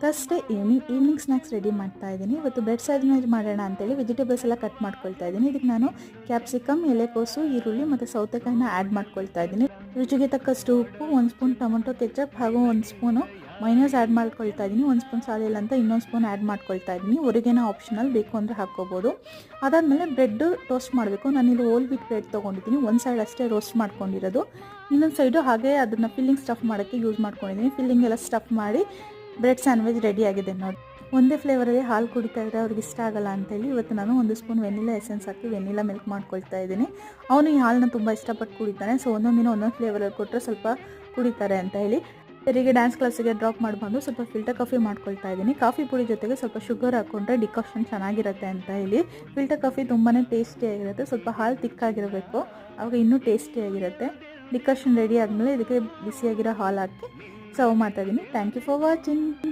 Thursday evening snacks ready ಮಾಡ್ತಾ ಇದ್ದೀನಿ. ಇವತ್ತು ಬ್ರೆಡ್ ಸ್ಯಾಂಡ್ವಿಚ್ ಮಾಡೋಣ ಅಂತೇಳಿ ವೆಜಿಟೇಬಲ್ಸ್ ಎಲ್ಲ ಕಟ್ ಮಾಡ್ಕೊಳ್ತಾ ಇದ್ದೀನಿ. ಇದಕ್ಕೆ ನಾನು ಕ್ಯಾಪ್ಸಿಕಮ್, ಎಲೆಕೋಸು, ಈರುಳ್ಳಿ ಮತ್ತು ಸೌತೆಕಾಯಿನ ಆ್ಯಡ್ ಮಾಡ್ಕೊಳ್ತಾ ಇದ್ದೀನಿ. ರುಚಿಗೆ ತಕ್ಕಷ್ಟು ಉಪ್ಪು, 1 ಸ್ಪೂನ್ ಟೊಮೊಟೊ ಕೆಚಪ್ ಹಾಗೂ 1 ಸ್ಪೂನು ಮೈನಸ್ ಆ್ಯಡ್ ಮಾಡ್ಕೊಳ್ತಾ ಇದ್ದೀನಿ. 1 ಸ್ಪೂನ್ ಸಾಲಿಲ್ಲ ಅಂತ ಇನ್ನೊಂದು ಸ್ಪೂನ್ ಆ್ಯಡ್ ಮಾಡ್ಕೊಳ್ತಾ ಇದ್ದೀನಿ. ಹೊರಗೇನ ಆಪ್ಷನಲ್, ಬೇಕು ಅಂದರೆ ಹಾಕ್ಕೋಬೋದು. ಅದಾದಮೇಲೆ ಬ್ರೆಡ್ ಟೋಸ್ಟ್ ಮಾಡಬೇಕು. ನಾನಿಲ್ಲಿ ಹೋಲ್ ವೀಟ್ ಬ್ರೆಡ್ ತೊಗೊಂಡಿದ್ದೀನಿ. ಒಂದು ಸೈಡ್ ಅಷ್ಟೇ ರೋಸ್ಟ್ ಮಾಡ್ಕೊಂಡಿರೋದು, ಇನ್ನೊಂದು ಸೈಡು ಹಾಗೆ ಅದನ್ನು ಫಿಲ್ಲಿಂಗ್ ಸ್ಟಫ್ ಮಾಡೋಕ್ಕೆ ಯೂಸ್ ಮಾಡ್ಕೊಂಡಿದ್ದೀನಿ. ಫಿಲ್ಲಿಂಗ್ ಎಲ್ಲ ಸ್ಟಫ್ ಮಾಡಿ ಬ್ರೆಡ್ ಸ್ಯಾಂಡ್ವಿಚ್ ರೆಡಿ ಆಗಿದೆ ನೋಡಿ. ಒಂದೇ ಫ್ಲೇವರಲ್ಲಿ ಹಾಲು ಕುಡಿತಾ ಇದ್ದರೆ ಅವ್ರಿಗೆ ಇಷ್ಟ ಆಗಲ್ಲ ಅಂತೇಳಿ ಇವತ್ತು ನಾನು 1 ಸ್ಪೂನ್ ವೆನಿಲಾ ಎಸೆನ್ಸ್ ಹಾಕಿ ವೆನಿಲಾ ಮಿಲ್ಕ್ ಮಾಡ್ಕೊಳ್ತಾ ಇದ್ದೀನಿ. ಅವನು ಈ ಹಾಲನ್ನ ತುಂಬ ಇಷ್ಟಪಟ್ಟು ಕುಡಿತಾನೆ. ಸೊ ಒಂದೊಂದು ದಿನ ಒಂದೊಂದು ಫ್ಲೇವರಲ್ಲಿ ಕೊಟ್ಟರೆ ಸ್ವಲ್ಪ ಕುಡಿತಾರೆ ಅಂತ ಹೇಳಿ ಅವರಿಗೆ ಡ್ಯಾನ್ಸ್ ಕ್ಲಾಸಿಗೆ ಡ್ರಾಪ್ ಮಾಡಿಬಂದು ಸ್ವಲ್ಪ ಫಿಲ್ಟರ್ ಕಾಫಿ ಮಾಡ್ಕೊಳ್ತಾ ಇದ್ದೀನಿ. ಕಾಫಿ ಪುಡಿ ಜೊತೆಗೆ ಸ್ವಲ್ಪ ಶುಗರ್ ಹಾಕ್ಕೊಂಡ್ರೆ ಡಿಕಾಕ್ಷನ್ ಚೆನ್ನಾಗಿರುತ್ತೆ ಅಂತ ಹೇಳಿ. ಫಿಲ್ಟರ್ ಕಾಫಿ ತುಂಬಾ ಟೇಸ್ಟಿಯಾಗಿರುತ್ತೆ. ಸ್ವಲ್ಪ ಹಾಲು ತಿಕ್ಕಾಗಿರಬೇಕು, ಆವಾಗ ಇನ್ನೂ ಟೇಸ್ಟಿಯಾಗಿರುತ್ತೆ. ಡಿಕಾಕ್ಷನ್ ರೆಡಿ ಆದಮೇಲೆ ಇದಕ್ಕೆ ಬಿಸಿಯಾಗಿರೋ ಹಾಲು ಹಾಕಿ ಸರ್ವ್ ಮಾಡ್ತಾ ಇದ್ದೀನಿ. Thank you for watching.